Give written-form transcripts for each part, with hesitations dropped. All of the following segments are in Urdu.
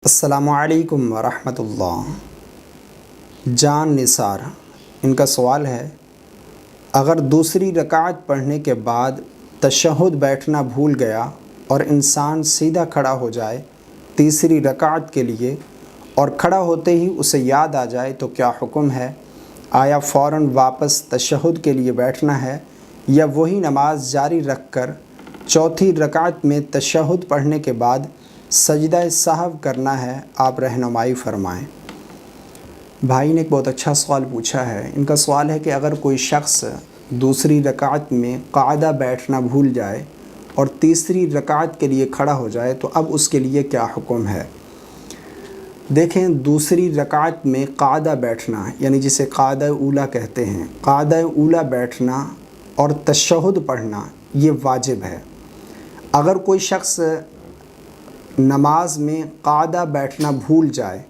السلام علیکم ورحمۃ اللہ۔ جان نثار، ان کا سوال ہے، اگر دوسری رکعت پڑھنے کے بعد تشہد بیٹھنا بھول گیا اور انسان سیدھا کھڑا ہو جائے تیسری رکعت کے لیے اور کھڑا ہوتے ہی اسے یاد آ جائے تو کیا حکم ہے؟ آیا فوراً واپس تشہد کے لیے بیٹھنا ہے یا وہی نماز جاری رکھ کر چوتھی رکعت میں تشہد پڑھنے کے بعد سجدہ سہو کرنا ہے؟ آپ رہنمائی فرمائیں۔ بھائی نے ایک بہت اچھا سوال پوچھا ہے۔ ان کا سوال ہے کہ اگر کوئی شخص دوسری رکعت میں قاعدہ بیٹھنا بھول جائے اور تیسری رکعت کے لیے کھڑا ہو جائے تو اب اس کے لیے کیا حکم ہے؟ دیکھیں، دوسری رکعت میں قاعدہ بیٹھنا یعنی جسے قاعدہ اولیٰ کہتے ہیں، قاعدہ اولیٰ بیٹھنا اور تشہد پڑھنا یہ واجب ہے۔ اگر کوئی شخص نماز میں قاعدہ بیٹھنا بھول جائے،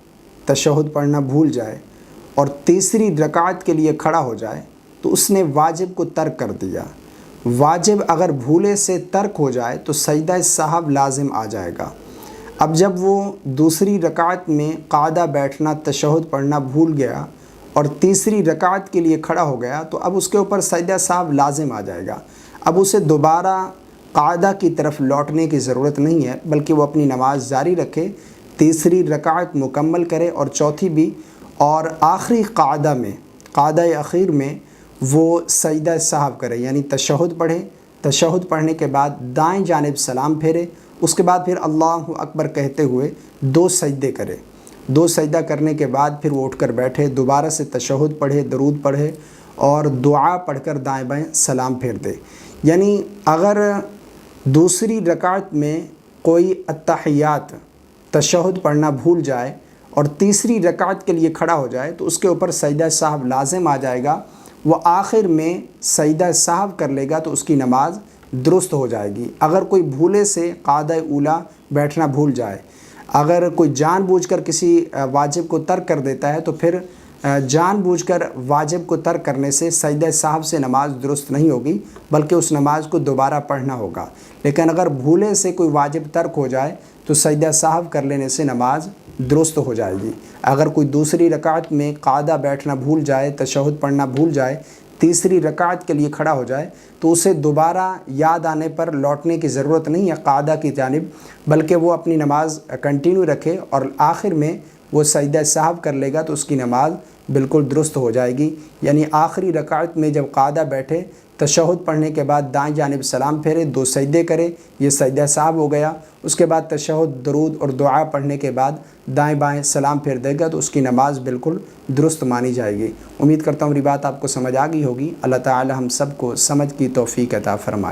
تشہد پڑھنا بھول جائے اور تیسری رکعت کے لیے کھڑا ہو جائے تو اس نے واجب کو ترک کر دیا۔ واجب اگر بھولے سے ترک ہو جائے تو سجدہ سہو لازم آ جائے گا۔ اب جب وہ دوسری رکعت میں قاعدہ بیٹھنا تشہد پڑھنا بھول گیا اور تیسری رکعت کے لیے کھڑا ہو گیا تو اب اس کے اوپر سجدہ سہو لازم آ جائے گا۔ اب اسے دوبارہ قاعدہ کی طرف لوٹنے کی ضرورت نہیں ہے، بلکہ وہ اپنی نماز جاری رکھے، تیسری رکعت مکمل کرے اور چوتھی بھی، اور آخری قاعدہ میں، قاعدہ اخیر میں وہ سجدہ سہو کرے یعنی تشہد پڑھے۔ تشہد پڑھنے کے بعد دائیں جانب سلام پھیرے، اس کے بعد پھر اللہ اکبر کہتے ہوئے 2 سجدے کرے۔ 2 سجدہ کرنے کے بعد پھر وہ اٹھ کر بیٹھے، دوبارہ سے تشہد پڑھے، درود پڑھے اور دعا پڑھ کر دائیں بائیں سلام پھیر دے۔ یعنی اگر دوسری رکعت میں کوئی التحیات تشہد پڑھنا بھول جائے اور تیسری رکعت کے لیے کھڑا ہو جائے تو اس کے اوپر سجدہ سہو لازم آ جائے گا۔ وہ آخر میں سجدہ سہو کر لے گا تو اس کی نماز درست ہو جائے گی۔ اگر کوئی بھولے سے قاعدہ اولیٰ بیٹھنا بھول جائے، اگر کوئی جان بوجھ کر کسی واجب کو ترک کر دیتا ہے تو پھر جان بوجھ کر واجب کو ترک کرنے سے سجدہ سہو سے نماز درست نہیں ہوگی، بلکہ اس نماز کو دوبارہ پڑھنا ہوگا۔ لیکن اگر بھولے سے کوئی واجب ترک ہو جائے تو سجدہ سہو کر لینے سے نماز درست ہو جائے گی۔ اگر کوئی دوسری رکعت میں قاعدہ بیٹھنا بھول جائے، تشہد پڑھنا بھول جائے، تیسری رکعت کے لیے کھڑا ہو جائے تو اسے دوبارہ یاد آنے پر لوٹنے کی ضرورت نہیں ہے قاعدہ کی جانب، بلکہ وہ اپنی نماز کنٹینیو رکھے اور آخر میں وہ سجدہ سہو کر لے گا تو اس کی نماز بالکل درست ہو جائے گی۔ یعنی آخری رکعت میں جب قاعدہ بیٹھے، تشہد پڑھنے کے بعد دائیں جانب سلام پھیرے، 2 سجدے کرے، یہ سجدہ سہو ہو گیا۔ اس کے بعد تشہد، درود اور دعا پڑھنے کے بعد دائیں بائیں سلام پھیر دے گا تو اس کی نماز بالکل درست مانی جائے گی۔ امید کرتا ہوں میری بات آپ کو سمجھ آ گئی ہوگی۔ اللہ تعالی ہم سب کو سمجھ کی توفیق عطا فرمائے۔